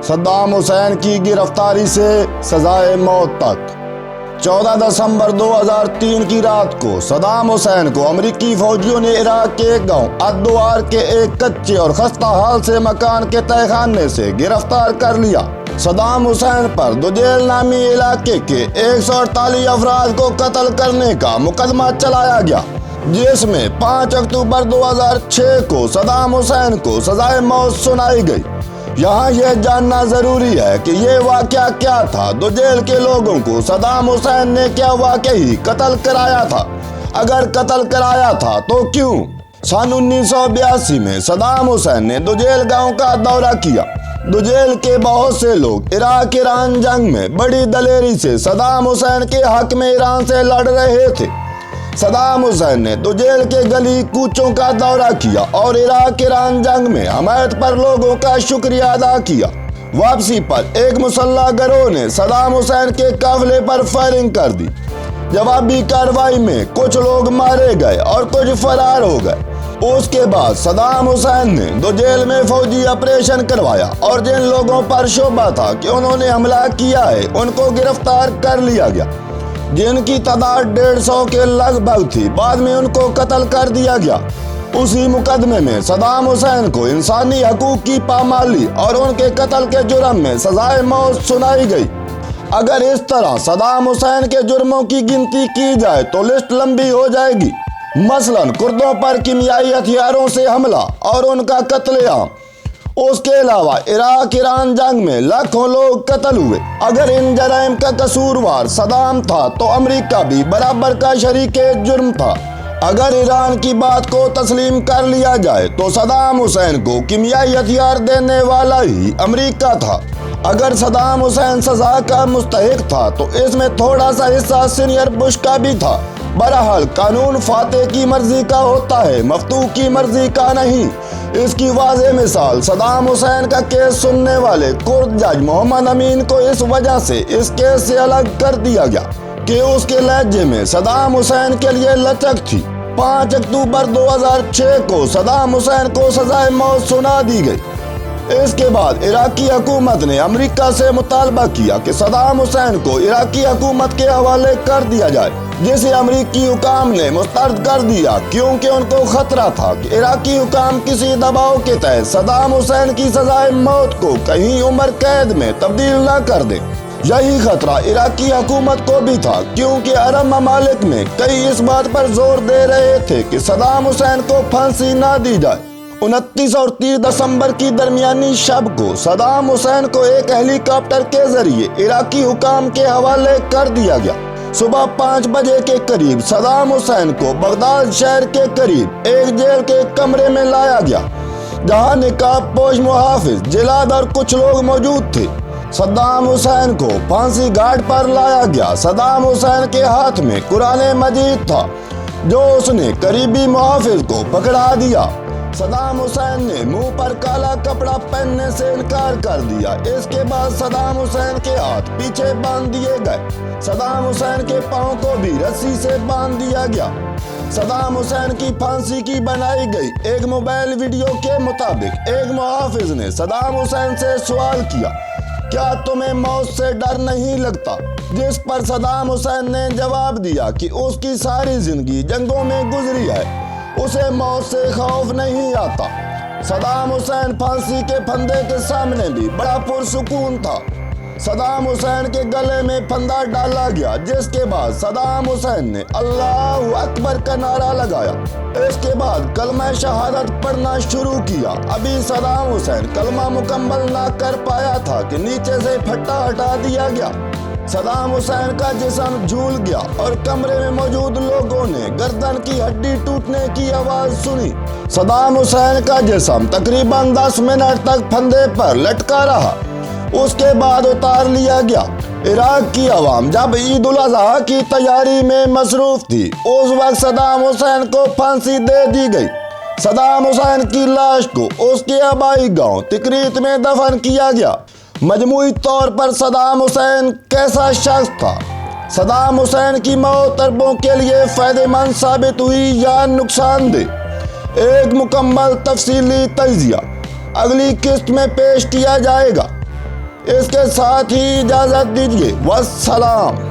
Saddam Hussein کی گرفتاری سے سزائے موت تک۔ 14 دسمبر 2003 کی رات کو صدام حسین کو امریکی فوجیوں نے عراق کے ایک گاؤں الدوار کے ایک کچے اور خستہ حال سے مکان کے تہہ خانے سے گرفتار کر لیا۔ صدام حسین پر دوجیل نامی علاقے کے 148 افراد کو قتل کرنے کا مقدمہ چلایا گیا، جس میں 5 اکتوبر 2006 کو صدام حسین کو سزائے موت سنائی گئی۔ یہاں یہ جاننا ضروری ہے کہ یہ واقعہ کیا تھا۔ دوجیل کے لوگوں کو صدام حسین نے کیا واقعی قتل کرایا تھا؟ اگر قتل کرایا تھا تو کیوں؟ سن 1982 میں صدام حسین نے دوجیل گاؤں کا دورہ کیا۔ دوجیل کے بہت سے لوگ عراق ایران جنگ میں بڑی دلیری سے صدام حسین کے حق میں ایران سے لڑ رہے تھے۔ صدام حسین نے دوجیل کے گلی کوچوں کا دورہ کیا اور عراق ایران جنگ میں حمایت پر لوگوں کا شکریہ ادا کیا۔ واپسی پر ایک مسلح گروہ نے صدام حسین کے قافلے پر فائرنگ کر دی۔ جوابی کارروائی میں کچھ لوگ مارے گئے اور کچھ فرار ہو گئے۔ اس کے بعد صدام حسین نے دوجیل میں فوجی آپریشن کروایا اور جن لوگوں پر شبہ تھا کہ انہوں نے حملہ کیا ہے ان کو گرفتار کر لیا گیا، جن کی تعداد 150 کے لگ بھگ تھی۔ بعد میں ان کو قتل کر دیا گیا۔ اسی مقدمے میں صدام حسین کو انسانی حقوق کی پامالی اور ان کے قتل کے جرم میں سزائے موت سنائی گئی۔ اگر اس طرح صدام حسین کے جرموں کی گنتی کی جائے تو لسٹ لمبی ہو جائے گی۔ مثلاً کردوں پر کیمیائی ہتھیاروں سے حملہ اور ان کا قتل عام۔ اس کے علاوہ عراق ایران جنگ میں لاکھوں لوگ قتل ہوئے۔ اگر ان جرائم کا قصوروار صدام تھا تو امریکہ بھی برابر کا شریک جرم تھا۔ اگر ایران کی بات کو تسلیم کر لیا جائے تو صدام حسین کو کیمیائی ہتھیار دینے والا ہی امریکہ تھا۔ اگر صدام حسین سزا کا مستحق تھا تو اس میں تھوڑا سا حصہ سینئر بش کا بھی تھا۔ بہرحال قانون فاتح کی مرضی کا ہوتا ہے، مفتوح کی مرضی کا نہیں۔ اس کی واضح مثال صدام حسین کا کیس سننے والے کرد جج محمد امین کو اس وجہ سے اس کیس سے الگ کر دیا گیا کہ اس کے لہجے میں صدام حسین کے لیے لچک تھی۔ 5 اکتوبر 2006 کو صدام حسین کو سزائے موت سنا دی گئی۔ اس کے بعد عراقی حکومت نے امریکہ سے مطالبہ کیا کہ صدام حسین کو عراقی حکومت کے حوالے کر دیا جائے، جسے امریکی حکام نے مسترد کر دیا کیونکہ ان کو خطرہ تھا کہ عراقی حکام کسی دباؤ کے تحت صدام حسین کی سزائے موت کو کہیں عمر قید میں تبدیل نہ کر دیں۔ یہی خطرہ عراقی حکومت کو بھی تھا کیونکہ عرب ممالک میں کئی اس بات پر زور دے رہے تھے کہ صدام حسین کو پھانسی نہ دی جائے۔ 29 اور 30 دسمبر کی درمیانی شب کو صدام حسین کو ایک ہیلی کاپٹر کے ذریعے عراقی حکام کے حوالے کر دیا گیا۔ صبح 5 بجے کے قریب صدام حسین کو بغداد شہر کے قریب ایک جیل کے کمرے میں لایا گیا، جہاں نقاب پوش محافظ، جلاد اور کچھ لوگ موجود تھے۔ صدام حسین کو پھانسی گھاٹ پر لایا گیا۔ صدام حسین کے ہاتھ میں قرآن مجید تھا جو اس نے قریبی محافظ کو پکڑا دیا۔ صدام حسین نے منہ پر کالا کپڑا پہننے سے انکار کر دیا۔ اس کے بعد صدام حسین کے ہاتھ پیچھے باندھ دیے گئے۔ صدام حسین کے پاؤں کو بھی رسی سے باندھ دیا گیا۔ صدام حسین کی پھانسی کی بنائی گئی ایک موبائل ویڈیو کے مطابق ایک محافظ نے صدام حسین سے سوال کیا، کیا تمہیں موت سے ڈر نہیں لگتا؟ جس پر صدام حسین نے جواب دیا کہ اس کی ساری زندگی جنگوں میں گزری ہے، اسے موت سے خوف نہیں آتا۔ صدام حسین پھانسی کے پھندے کے سامنے بھی بڑا پرسکون تھا۔ صدام حسین کے گلے میں پھندا ڈالا گیا، جس کے بعد صدام حسین نے اللہ اکبر کا نعرہ لگایا۔ اس کے بعد کلمہ شہادت پڑھنا شروع کیا۔ ابھی صدام حسین کلمہ مکمل نہ کر پایا تھا کہ نیچے سے پھٹا ہٹا دیا گیا۔ صدام حسین کا جسم جھول گیا اور کمرے میں موجود لوگوں نے گردن کی ہڈی ٹوٹنے کی آواز سنی۔ صدام حسین کا جسم تقریباً 10 منٹ تک پھندے پر لٹکا رہا، اس کے بعد اتار لیا گیا۔ عراق کی عوام جب عید الاضحیٰ کی تیاری میں مصروف تھی، اس وقت صدام حسین کو پھانسی دے دی گئی۔ صدام حسین کی لاش کو اس کے آبائی گاؤں تکریت میں دفن کیا گیا۔ مجموعی طور پر صدام حسین کیسا شخص تھا؟ صدام حسین کی موت عربوں کے لیے فائدہ مند ثابت ہوئی یا نقصان دہ؟ ایک مکمل تفصیلی تجزیہ اگلی قسط میں پیش کیا جائے گا۔ اس کے ساتھ ہی اجازت دیجیے، والسلام۔